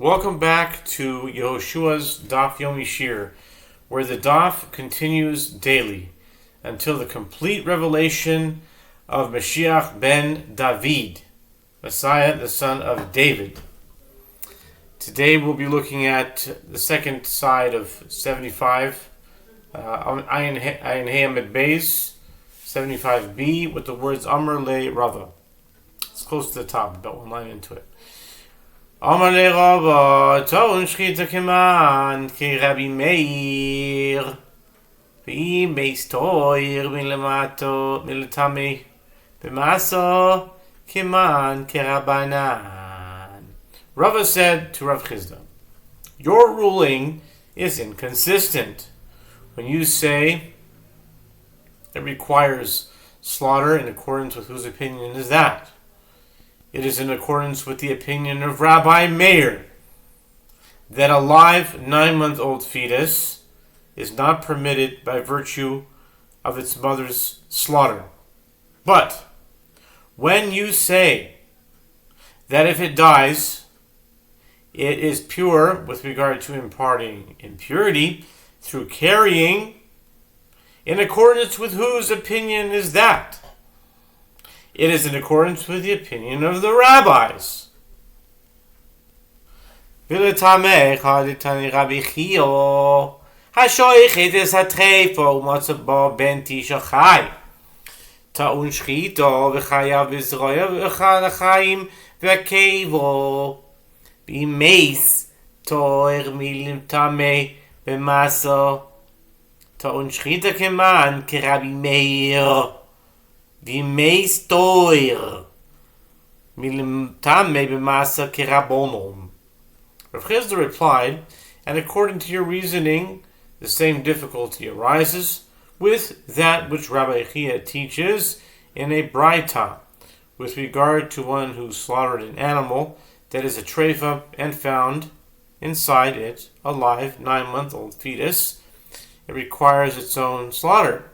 Welcome back to Yehoshua's Daf Yomi Shiur, where the Daf continues daily until the complete revelation of Mashiach ben David, Messiah, the son of David. Today we'll be looking at the second side of 75, Ayin Hayamed Beis, 75b, with the words Amar le Rava. It's close to the top, about one line into it. Amar le Rava, To'un Shchita Keman, Ke Rabbi Meir, Ve'im Beis Toir, Milamato, Milatame, B'maso, Keman, Ke Rabbanan. Rava said to Rav Chisda, your ruling is inconsistent. When you say it requires slaughter, in accordance with whose opinion is that? It is in accordance with the opinion of Rabbi Meir that a live 9-month-old fetus is not permitted by virtue of its mother's slaughter. But when you say that if it dies, it is pure with regard to imparting impurity through carrying, in accordance with whose opinion is that? It is in accordance with the opinion of the rabbis. V'meis toir milimtame b'masa kerabonom. Rav Chisda replied, and according to your reasoning, the same difficulty arises with that which Rabbi Chia teaches in a braita with regard to one who slaughtered an animal that is a treifa and found inside it a live 9-month-old fetus. It requires its own slaughter,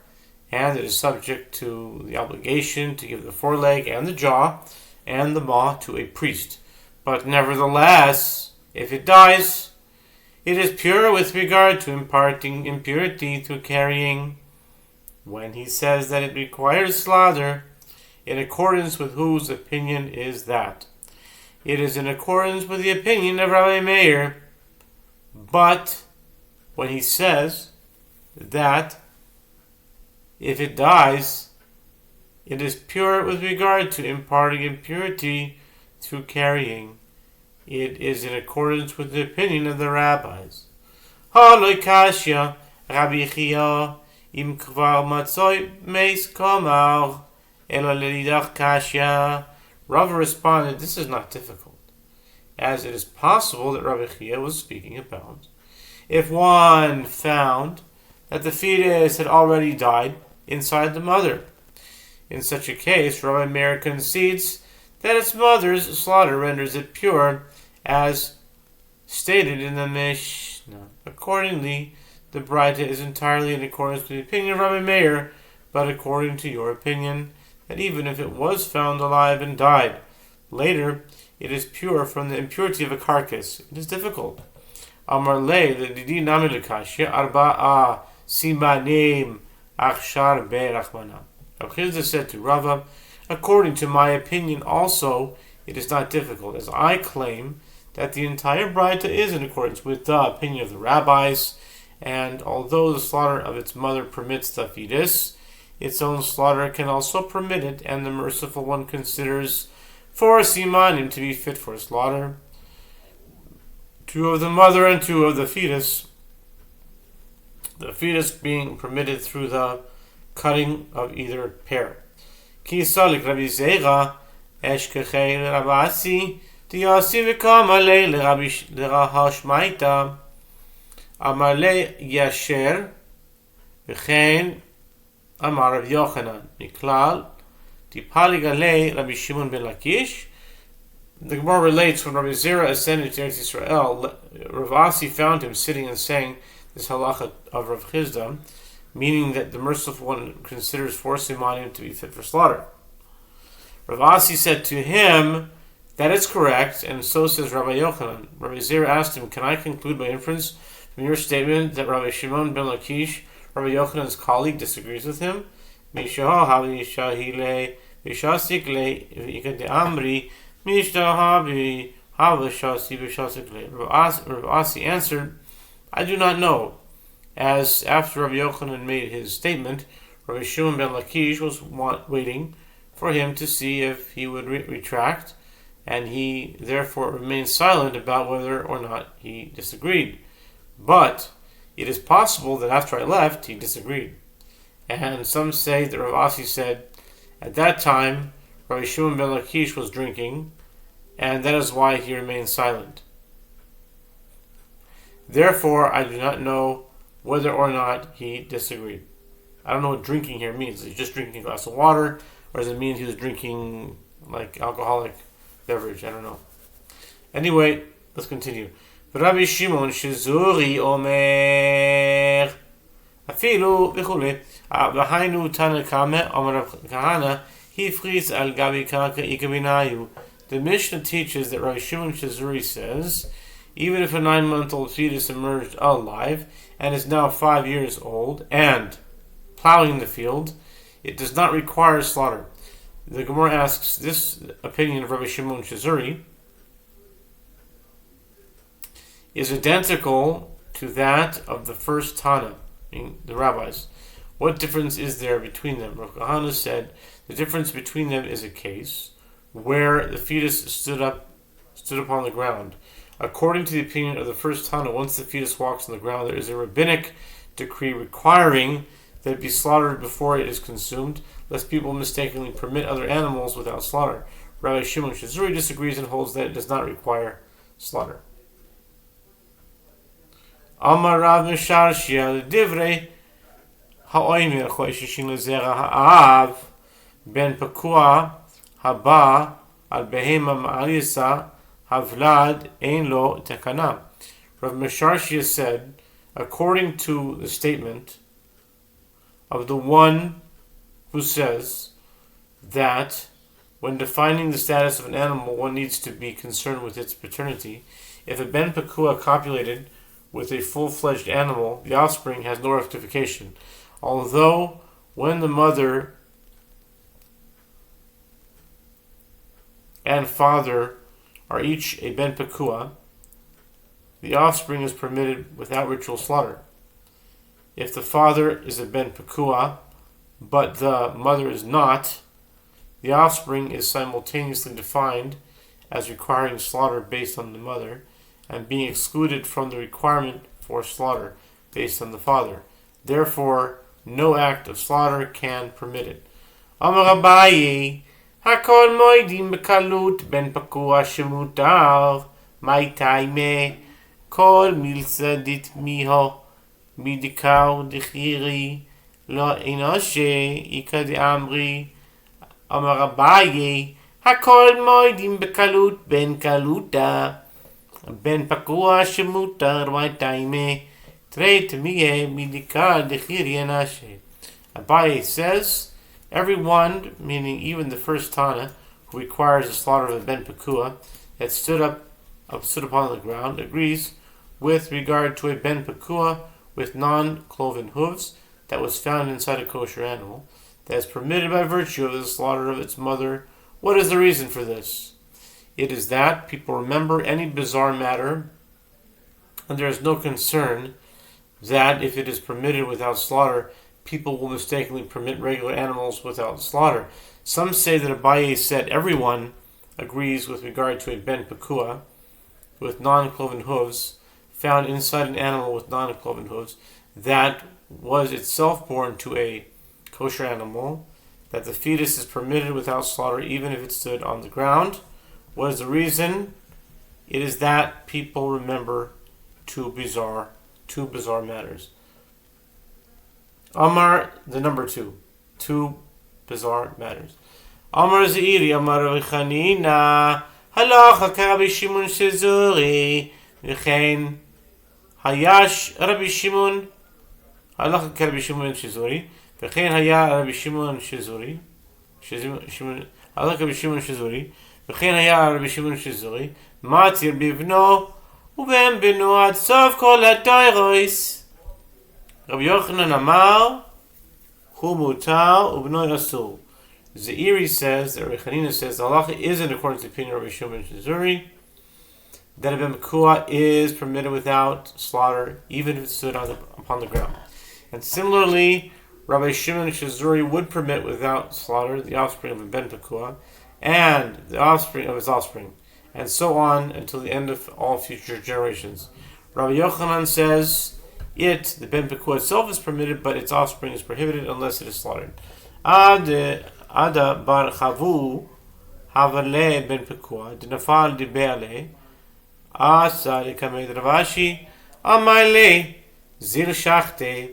and it is subject to the obligation to give the foreleg and the jaw and the maw to a priest. But nevertheless, if it dies, it is pure with regard to imparting impurity through carrying. When he says that it requires slaughter, in accordance with whose opinion is that? It is in accordance with the opinion of Rabbi Meir. But when he says that if it dies, it is pure with regard to imparting impurity through carrying, it is in accordance with the opinion of the rabbis. Haloi kashya Rabbi Chia im kvar matzoi meis komar ela lelidach kashya. Rava responded, this is not difficult, as it is possible that Rabbi Chia was speaking about if one found that the fetus had already died inside the mother. In such a case, Rabbi Meir concedes that its mother's slaughter renders it pure, as stated in the Mishnah. Accordingly, the braita is entirely in accordance with the opinion of Rabbi Meir, but according to your opinion, that even if it was found alive and died later, it is pure from the impurity of a carcass. It is difficult. Amar le didi nami lekashya arba'a simanim achshar be'rachmanam. Rav Chisda said to Rava, according to my opinion also, it is not difficult, as I claim that the entire braita is in accordance with the opinion of the rabbis, and although the slaughter of its mother permits the fetus, its own slaughter can also permit it, and the merciful one considers 4 simanim to be fit for slaughter, 2 of the mother and 2 of the fetus being permitted through the cutting of either pair. Ki salik Rabbi Zeira eshkechei Rabasi tiyasi v'kam alei l'rahashmaita amalei yasher v'chein amar Rav Yochanan miklal tipalig alei Rabbi Shimon ben Lakish. The Gemara relates, when Rabbi Zeira ascended to Eretz Yisrael, Rav Asi found him sitting and saying this halacha of Rav Chisda, meaning that the merciful one considers 4 simanim to be fit for slaughter. Rav Asi said to him, That is correct, and so says Rabbi Yochanan. Rabbi Zera asked him, "Can I conclude by inference from your statement that Rabbi Shimon ben Lakish, Rabbi Yochanan's colleague, disagrees with hhim?" Rav Asi answered, "I do not know," as after Rabbi Yochanan made his statement, Rabbi Shimon ben Lakish was waiting for him to see if he would retract, and he therefore remained silent about whether or not he disagreed. But it is possible that after I left, he disagreed. And some say that Rav Asi said, at that time, Rabbi Shimon ben Lakish was drinking, and that is why he remained silent. Therefore, I do not know whether or not he disagreed. I don't know what drinking here means. Is he just drinking a glass of water, or does it mean he was drinking like alcoholic beverage? I don't know. Anyway, let's continue. Rabbi Shimon Shizuri Omer Afilu Bechule Bahainu Tanakame Omer Kahana Hifris Al Gabi Karka Ikabinayu. The Mishnah teaches that Rabbi Shimon Shizuri says, even if a 9-month-old fetus emerged alive and is now 5 years old and plowing the field, it does not require slaughter. The Gemara asks, this opinion of Rabbi Shimon Shizuri is identical to that of the first Tana, meaning the rabbis. What difference is there between them? Rav Kahana said the difference between them is a case where the fetus stood upon the ground. According to the opinion of the first Tana, once the fetus walks on the ground, there is a rabbinic decree requiring that it be slaughtered before it is consumed, lest people mistakenly permit other animals without slaughter. Rabbi Shimon Shizuri disagrees and holds that it does not require slaughter. Amar Rav Misharshia Divrei Ha'oimer Choishishin Lezera Ha'av Ben Pakua Haba Al Behema Ma'alisa Havlad Ein Lo Tekana. Rav Misharshia said, according to the statement of the one who says that when defining the status of an animal, one needs to be concerned with its paternity. If a ben pakua copulated with a full-fledged animal, the offspring has no rectification. Although when the mother and father are each a ben pakua, the offspring is permitted without ritual slaughter. If the father is a ben pakua, but the mother is not, the offspring is simultaneously defined as requiring slaughter based on the mother and being excluded from the requirement for slaughter based on the father. Therefore, no act of slaughter can permit it. Amar Abaye, Hakol moedim bekalut ben pakua shemutar, mai taime, kol milsa dit miho, midikar dichiri, lo enoshe, ikad amri. Amar Abaye, Hakol moedim bekalut ben kaluta, ben pakua shemutar, mai taime, treit mihe, midikar dichiri enashe. Abaye says, everyone, meaning even the first Tana, who requires the slaughter of a ben pakua that stood upon the ground, agrees with regard to a ben pakua with non-cloven hooves that was found inside a kosher animal that is permitted by virtue of the slaughter of its mother. What is the reason for this? It is that people remember any bizarre matter, and there is no concern that if it is permitted without slaughter, people will mistakenly permit regular animals without slaughter. Some say that Abaye said everyone agrees with regard to a ben pakua with non-cloven hooves found inside an animal with non-cloven hooves that was itself born to a kosher animal, that the fetus is permitted without slaughter even if it stood on the ground. What is the reason? It is that people remember two bizarre matters. Amar, the number two bizarre matters. Amar Zeiri, Amar Rechanina, Halacha Rabbi Shimon Shizuri, V'chein Hayash Rabbi Shimon, Halacha Rabbi Shimon Shizuri, V'chein Haya Rabbi Shimon Shizuri, Halacha Rabbi Shimon Shizuri, וכן היה רבי שמעון שזורי, מתיר בבנו ובן בנו עד סוף כל הדיירוס. רבי יוחנן אמר, הוא מותר ובנו אסור. Zeiri says, that Rabbi Chanina says, the halacha is in accordance to the opinion of Rabbi Shimon Shizuri, that a ben pekua is permitted without slaughter, even if it stood upon the ground. And similarly, Rabbi Shimon Shizuri would permit without slaughter the offspring of a ben pekua and the offspring of his offspring, and so on until the end of all future generations. Rabbi Yochanan says, the ben pekua itself is permitted, but its offspring is prohibited unless it is slaughtered. Ada bar chavu havale ben pekua denafal dibele asa lekamed Ravashi amale zir shachte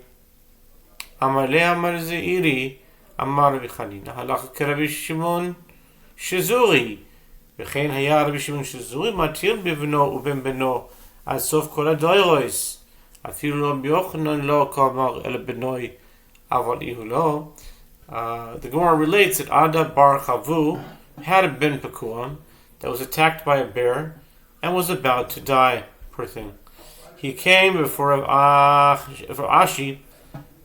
amale amar zeiri amar Rabbi Chanina halacha k'Rabbi Shimon Shizuri v'chein haya Rabbi Shimon Shizuri matir bivno uben beno ad sof kol hadoros afilu lo Yochanan lo kamar el benoi aval ihu lo. The Gemara relates that Ada bar Chavu had a ben pekua that was attacked by a bear and was about to die. Poor thing. He came before Ashi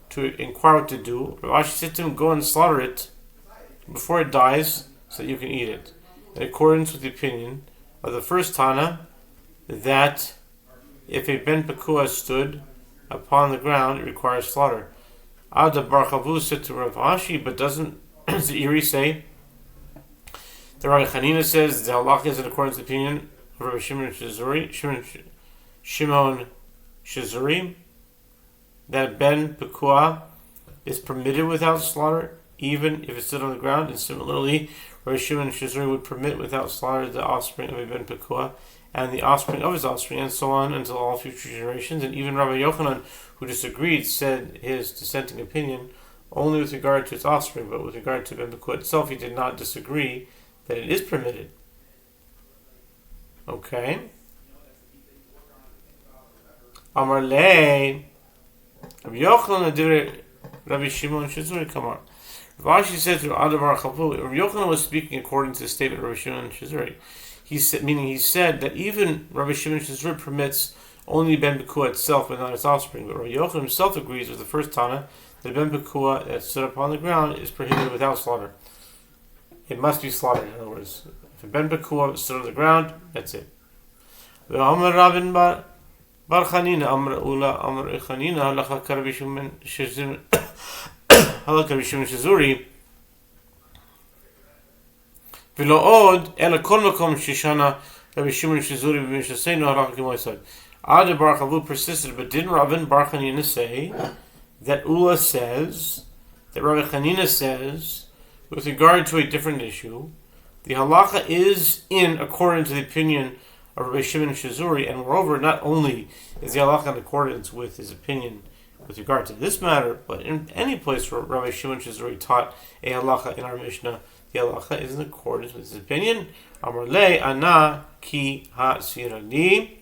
to inquire what to do. Ashi said to him, "Go and slaughter it before it dies, so that you can eat it." In accordance with the opinion of the first Tana, that if a ben pekua stood upon the ground, it requires slaughter. Ada bar Chavu said to Rav Ashi, but doesn't Zeiri say that Rabbi Chanina says the halacha is in accordance with the opinion of Rabbi Shimon Shizuri, that ben pekua is permitted without slaughter, even if it stood on the ground, and similarly, Rabbi Shimon Shizuri would permit without slaughter the offspring of a ben pekua and the offspring of his offspring, and so on until all future generations. And even Rabbi Yochanan, who disagreed, said his dissenting opinion only with regard to its offspring, but with regard to ben pekua itself, he did not disagree that it is permitted. Okay. Amar lei, Rabbi Yochanan did Rabbi Shimon Shizuri Kamar. Rashi said to Ada bar Chavu, Rabbi Yochanan was speaking according to the statement of Rabbi Shimon Shizuri. He said that even Rabbi Shimon Shizuri permits only ben pekua itself, but not its offspring. But Rabbi Yochanan himself agrees with the first Tana that ben pekua that stood upon the ground is prohibited without slaughter. It must be slaughtered. In other words, if a ben pekua stood on the ground, that's it. Amar Rabin bar Chanina Amar Ula Amar Chanina halacha k'Rabbi Shimon Shizuri halacha Rabbi Shimon Shizuri. V'lo od ela kol makom shishana Rabbi Shimon Shizuri b'mishasenu halacha k'moisad. Ada bar Chavu persisted, but didn't Rabin bar Chanina say that Ula says, that Rabbi Chanina says, with regard to a different issue, the halacha is in accordance to the opinion of Rabbi Shimon Shizuri, and moreover, not only is the halacha in accordance with his opinion with regard to this matter, but in any place where Rabbi Shimon Shizuri taught a halacha in our Mishnah, the halacha is in accordance with his opinion. Amar le ana ki ha-sirani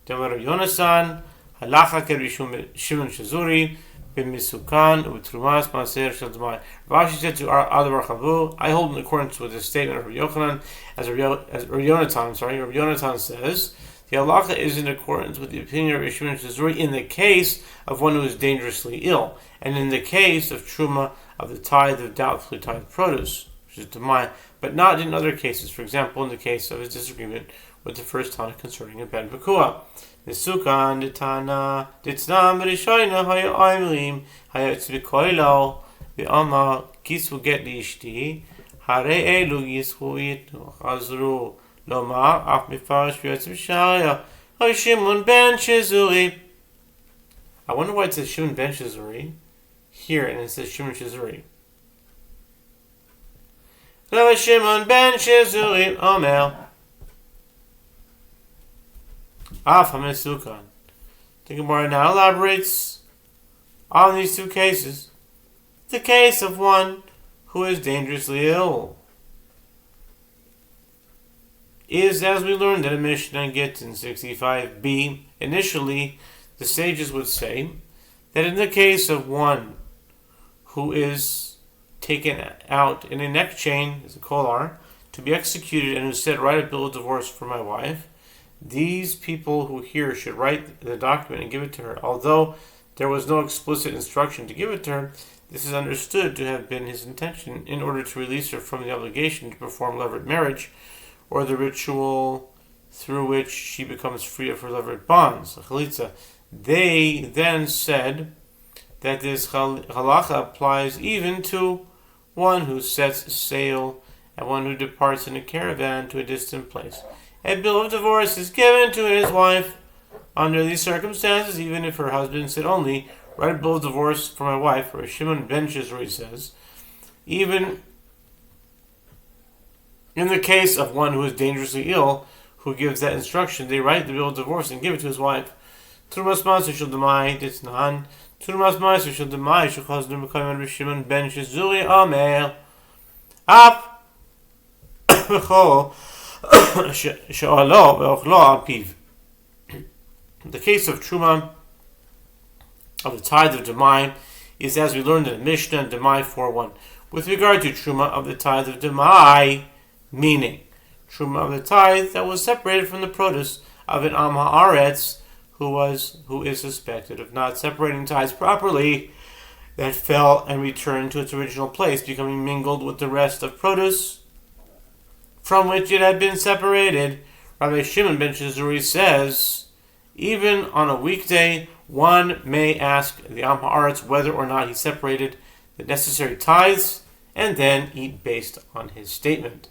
Demar Yonasan halacha k'Rabbi Shimon Shizuri b'misukan u'trumas maaser shel d'mai. Rashi said to Ada bar Chavu, I hold in accordance with the statement of Rabbi Yochanan, as Rabbi Yonatan says, the halacha is in accordance with the opinion of Rabbi Shimon Shizuri in the case of one who is dangerously ill, and in the case of truma of the tithe of doubtfully tithed produce, which is d'mai, but not in other cases. For example, in the case of his disagreement with the first Tana concerning a ben pekua. Nesukan ditana ditnam rishoina haya oimlim haya tzvikoilo v'ama kisvu get liishti hare elu yishu yitnu chazru lomar af mifarish v'yotzim shaya hay Shimon ben Shizuri. I wonder why it says Shimon ben Shizuri here and it says Shimon Shizuri. Rabbi Shimon ben Shizuri Omer Af HaMesukan. The Gemara now elaborates on these two cases. The case of one who is dangerously ill is, as we learned in Mishnah Gittin 65b, initially the sages would say that in the case of one who is taken out in a neck chain, as a kolar, to be executed and who said, write a bill of divorce for my wife, these people who hear should write the document and give it to her. Although there was no explicit instruction to give it to her, this is understood to have been his intention in order to release her from the obligation to perform levirate marriage, or the ritual through which she becomes free of her levirate bonds. They then said that this halacha applies even to one who sets sail and one who departs in a caravan to a distant place. A bill of divorce is given to his wife under these circumstances, even if her husband said only, write a bill of divorce for my wife, or Shimon ben Shizri says, even in the case of one who is dangerously ill, who gives that instruction, they write the bill of divorce and give it to his wife. Trumas Maser Shel Demai Ditznan, Trumas Maser Shel Demai Shechaz Nemekayman Shimon ben Shizri Amel Ap Bechol She'alo Ve'ochlo Al Piv. The case of Truma of the tithe of Demai is as we learned in the Mishnah, Demai 4:1. With regard to Truma of the tithe of Demai, meaning Truma of the tithe that was separated from the produce of an Am Haaretz who is suspected of not separating tithes properly, that fell and returned to its original place, becoming mingled with the rest of produce from which it had been separated. Rabbi Shimon ben Shizuri says, even on a weekday, one may ask the Am Haaretz whether or not he separated the necessary tithes, and then eat based on his statement.